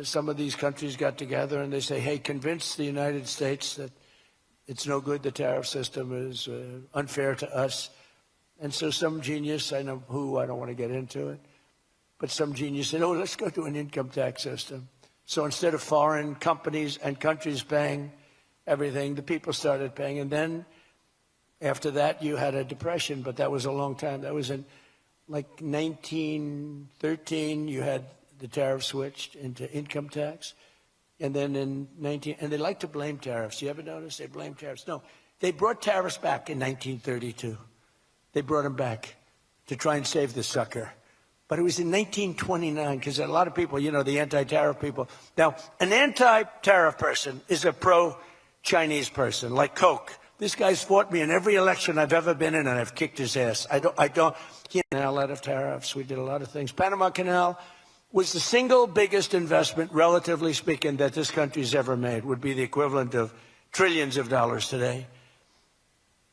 some of these countries got together and they say, hey, convince the United States that it's no good, the tariff system is unfair to us. And so some genius, I know who, I don't want to get into it, but some genius said, oh, let's go to an income tax system. So instead of foreign companies and countries paying everything, the people started paying. And then after that, you had a depression, but that was a long time. That was in like 1913, you had the tariff switched into income tax. And then in and they like to blame tariffs. You ever notice they blame tariffs? No, they brought tariffs back in 1932. They brought them back to try and save the sucker. But it was in 1929, because a lot of people, you know, the anti-tariff people. Now, an anti-tariff person is a pro-Chinese person, like Coke. This guy's fought me in every election I've ever been in, and I've kicked his ass. He had a lot of tariffs. We did a lot of things. Panama Canal was the single biggest investment, relatively speaking, that this country's ever made. Would be the equivalent of trillions of dollars today.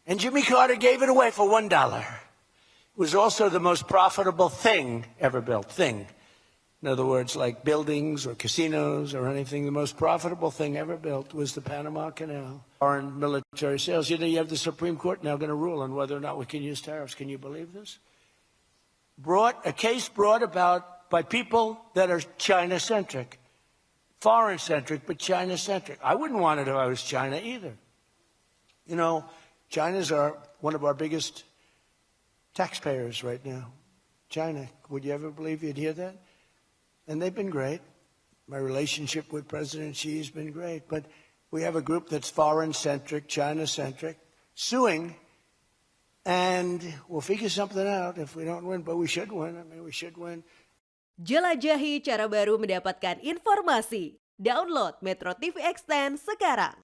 And Jimmy Carter gave it away for $1. It was also the most profitable thing ever built. Thing. In other words, like buildings or casinos or anything, the most profitable thing ever built was the Panama Canal. Foreign military sales. You know, you have the Supreme Court now going to rule on whether or not we can use tariffs. Can you believe this? A case brought about by people that are China-centric. Foreign-centric, but China-centric. I wouldn't want it if I was China either. You know, China's one of our biggest taxpayers right now. China. Would you ever believe you'd hear that? And they've been great. My relationship with President Xi has been great. But we have a group that's foreign-centric, China-centric, suing, and we'll figure something out if we don't win. But we should win. I mean, we should win. Jelajahi cara baru mendapatkan informasi. Download MetroTV Extend sekarang.